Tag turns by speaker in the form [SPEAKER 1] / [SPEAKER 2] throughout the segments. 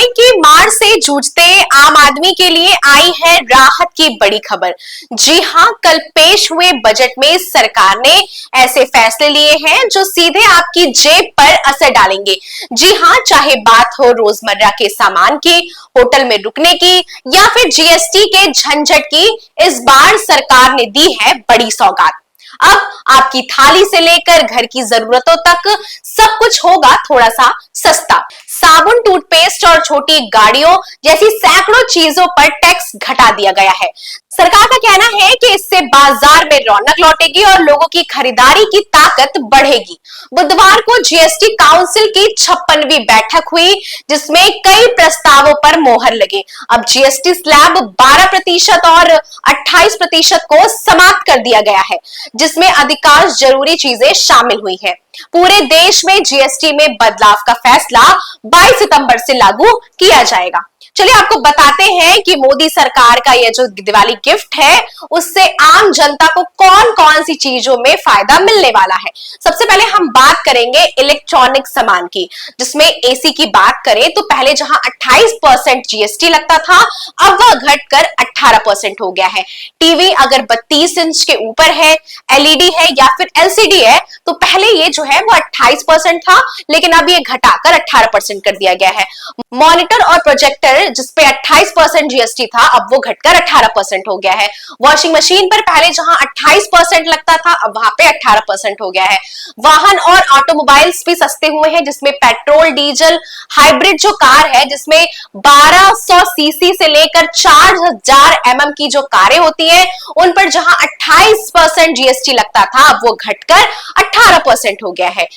[SPEAKER 1] महंगाई की मार से जूझते आम आदमी के लिए आई है राहत की बड़ी खबर। जी हां, कल पेश हुए बजट में सरकार ने ऐसे फैसले लिए हैं जो सीधे आपकी जेब पर असर डालेंगे। जी हां, चाहे बात हो रोजमर्रा के सामान की, होटल में रुकने की या फिर जीएसटी के झंझट की, इस बार सरकार ने दी है बड़ी सौगात। अब आपकी थाली से लेकर घर की जरूरतों तक सब कुछ होगा थोड़ा सा सस्ता। साबुन, टूथपेस्ट और छोटी गाड़ियों जैसी सैकड़ों चीजों पर टैक्स घटा दिया गया है। सरकार का कहना है कि इससे बाजार में रौनक लौटेगी और लोगों की खरीदारी की ताकत बढ़ेगी। बुधवार को जीएसटी काउंसिल की 56वीं बैठक हुई, जिसमें कई प्रस्तावों पर मोहर लगी। अब जीएसटी स्लैब 12% और 28% को समाप्त कर दिया गया है, जिसमें अधिकांश जरूरी चीजें शामिल हुई हैं। पूरे देश में जीएसटी में बदलाव का फैसला 22 सितंबर से लागू किया जाएगा। चलिए आपको बताते हैं कि मोदी सरकार का यह जो दिवाली गिफ्ट है, उससे आम जनता को कौन कौन सी चीजों में फायदा मिलने वाला है। सबसे पहले हम बात करेंगे इलेक्ट्रॉनिक सामान की, जिसमें एसी की बात करें तो पहले जहां 28% जीएसटी लगता था, अब वह घटकर 18% हो गया है। टीवी अगर 32 इंच के ऊपर है, एलईडी है या फिर एलसीडी है, तो पहले ये जो है वो 28% था, लेकिन अब ये घटाकर 18% कर दिया गया है। मॉनिटर और प्रोजेक्टर जिसपे 28% जीएसटी था, अब वो घटकर 18% हो गया है। वॉशिंग मशीन पर पहले जहां 28% लगता था, अब वहां पे 18% हो गया है। वाहन और ऑटोमोबाइल्स भी सस्ते हुए हैं, जिसमें पेट्रोल, डीजल, हाइब्रिड जो कार है, जिसमें 1200 सीसी से लेकर 4000 एमएम की जो कारें होती हैं, उन पर जहां 28% जीएसटी लगता था, अब वो घटकर 18% हो गया है।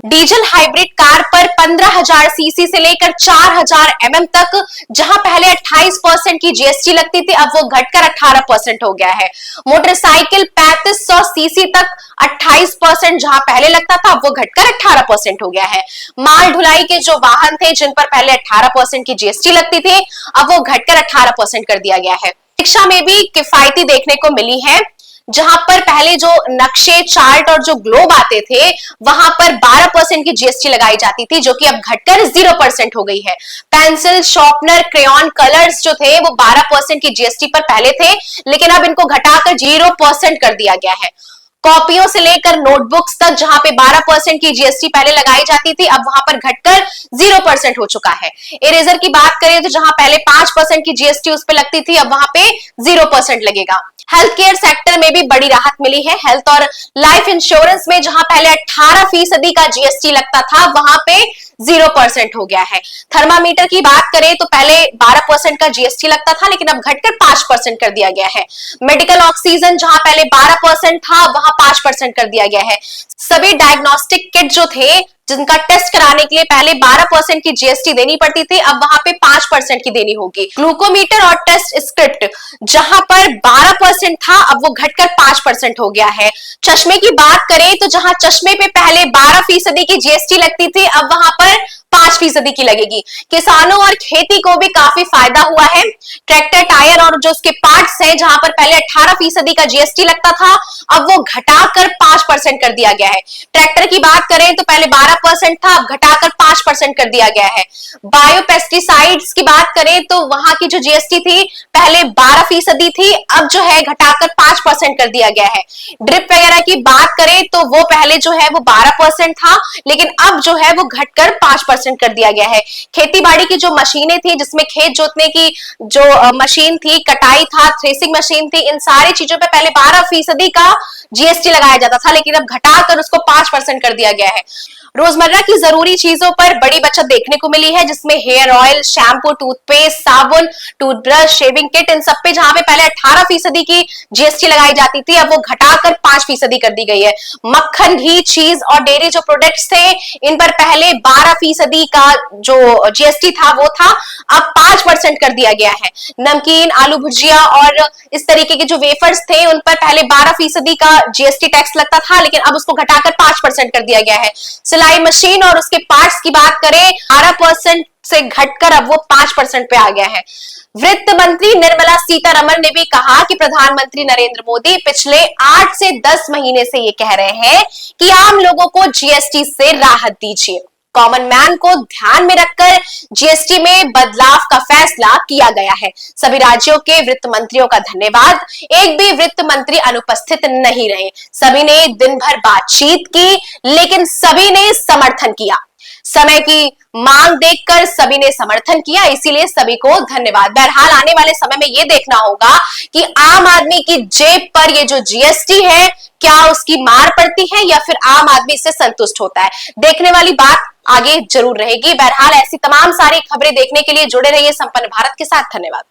[SPEAKER 1] डीजल हाइब्रिड कार पर 15000 सीसी से लेकर 4000 एमएम तक जहां पहले 28% की जीएसटी लगती थी, अब वो घटकर 18% हो गया है। मोटरसाइकिल 3500 सीसी तक 28% जहां पहले लगता था, अब वो घटकर 18% हो गया है। माल ढुलाई के जो वाहन थे, जिन पर पहले 18% की जीएसटी लगती थी, अब वो घटकर 18% कर दिया गया है। रिक्शा में भी किफायती देखने को मिली है, जहां पर पहले जो नक्शे, चार्ट और जो ग्लोब आते थे, वहां पर 12% की जीएसटी लगाई जाती थी, जो कि अब घटकर 0% हो गई है। पेंसिल, शॉर्पनर, क्रेयॉन, कलर्स जो थे वो 12% की जीएसटी पर पहले थे, लेकिन अब इनको घटाकर 0% कर दिया गया है। कॉपियों से लेकर नोटबुक्स तक जहां पे 12% की जीएसटी पहले लगाई जाती थी, अब वहां पर घटकर 0% हो चुका है। इरेजर की बात करें तो जहां पहले 5% की जीएसटी उस पर लगती थी, अब वहां पे 0% लगेगा। हेल्थ केयर सेक्टर में भी बड़ी राहत मिली है। हेल्थ और लाइफ इंश्योरेंस में जहां पहले 18% का जीएसटी लगता था, वहां पे 0% हो गया है। थर्मामीटर की बात करें तो पहले 12% का जीएसटी लगता था, लेकिन अब घटकर 5% कर दिया गया है। मेडिकल ऑक्सीजन जहां पहले 12% था, वहां 5% कर दिया गया है। सभी डायग्नोस्टिक किट जो थे, जिनका टेस्ट कराने के लिए पहले 12% की जीएसटी देनी पड़ती थी, अब वहां पे 5% की देनी होगी। ग्लूकोमीटर और टेस्ट स्क्रिप्ट जहां पर 12% था, अब वो घटकर 5% हो गया है। चश्मे की बात करें तो जहां चश्मे पे पहले 12% की जीएसटी लगती थी, अब वहां पर 5% की लगेगी। किसानों और खेती को भी काफी फायदा हुआ है। ट्रैक्टर, टायर और जो उसके पार्ट्स हैं, जहां पर पहले 18% का जीएसटी लगता था, अब वो घटाकर 5% कर दिया गया है। ट्रैक्टर की बात करें तो पहले 12% था, अब घटाकर 5% कर दिया गया है। बायो पेस्टिसाइड्स की बात करें तो वहां की जो जीएसटी थी, पहले 12% थी, अब जो है घटाकर 5% कर दिया गया है। ड्रिप वगैरह की बात करें तो वो पहले जो है वो 12% था, लेकिन अब जो है वो घटकर 5% कर दिया गया है। खेती बाड़ी की जो मशीनें थी, जिसमें खेत जोतने की जो मशीन थी, कटाई था, थ्रेसिंग मशीन थी, इन सारी चीजों पे पहले 12% का जीएसटी लगाया जाता था, लेकिन अब घटाकर उसको 5% कर दिया गया है। रोजमर्रा की जरूरी चीजों पर बड़ी बचत देखने को मिली है, जिसमें हेयर ऑयल, शैम्पू, टूथपेस्ट, साबुन, टूथब्रश, शेविंग किट, इन सब पे जहां पे पहले 18% की जीएसटी लगाई जाती थी, अब वो घटाकर 5% कर दी गई है। मक्खन, घी, चीज और डेयरी जो प्रोडक्ट्स थे, इन पर पहले 12% का जो जीएसटी था वो था, अब 5% कर दिया गया है। नमकीन, आलू भुजिया और इस तरीके के जो वेफर्स थे, उन पर पहले 12% का जीएसटी टैक्स लगता था, लेकिन अब उसको घटाकर 5% कर दिया गया है। सिलाई मशीन और उसके पार्ट्स की बात करें, 12% से घटकर अब वो 5% पे आ गया है। वित्त मंत्री निर्मला सीतारमण ने भी कहा कि प्रधानमंत्री नरेंद्र मोदी पिछले 8 से 10 महीने से ये कह रहे हैं कि आम लोगों को जीएसटी से राहत दीजिए। कॉमन मैन को ध्यान में रखकर जीएसटी में बदलाव का फैसला किया गया है। सभी राज्यों के वित्त मंत्रियों का धन्यवाद। एक भी वित्त मंत्री अनुपस्थित नहीं रहे। सभी ने दिन भर बातचीत की, लेकिन सभी ने समर्थन किया। समय की मांग देखकर सभी ने समर्थन किया, इसीलिए सभी को धन्यवाद। बहरहाल आने वाले समय में यह देखना होगा कि आम आदमी की जेब पर ये जो जीएसटी है, क्या उसकी मार पड़ती है या फिर आम आदमी इससे संतुष्ट होता है। देखने वाली बात आगे जरूर रहेगी। बहरहाल ऐसी तमाम सारी खबरें देखने के लिए जुड़े रहिए संपन्न भारत के साथ। धन्यवाद।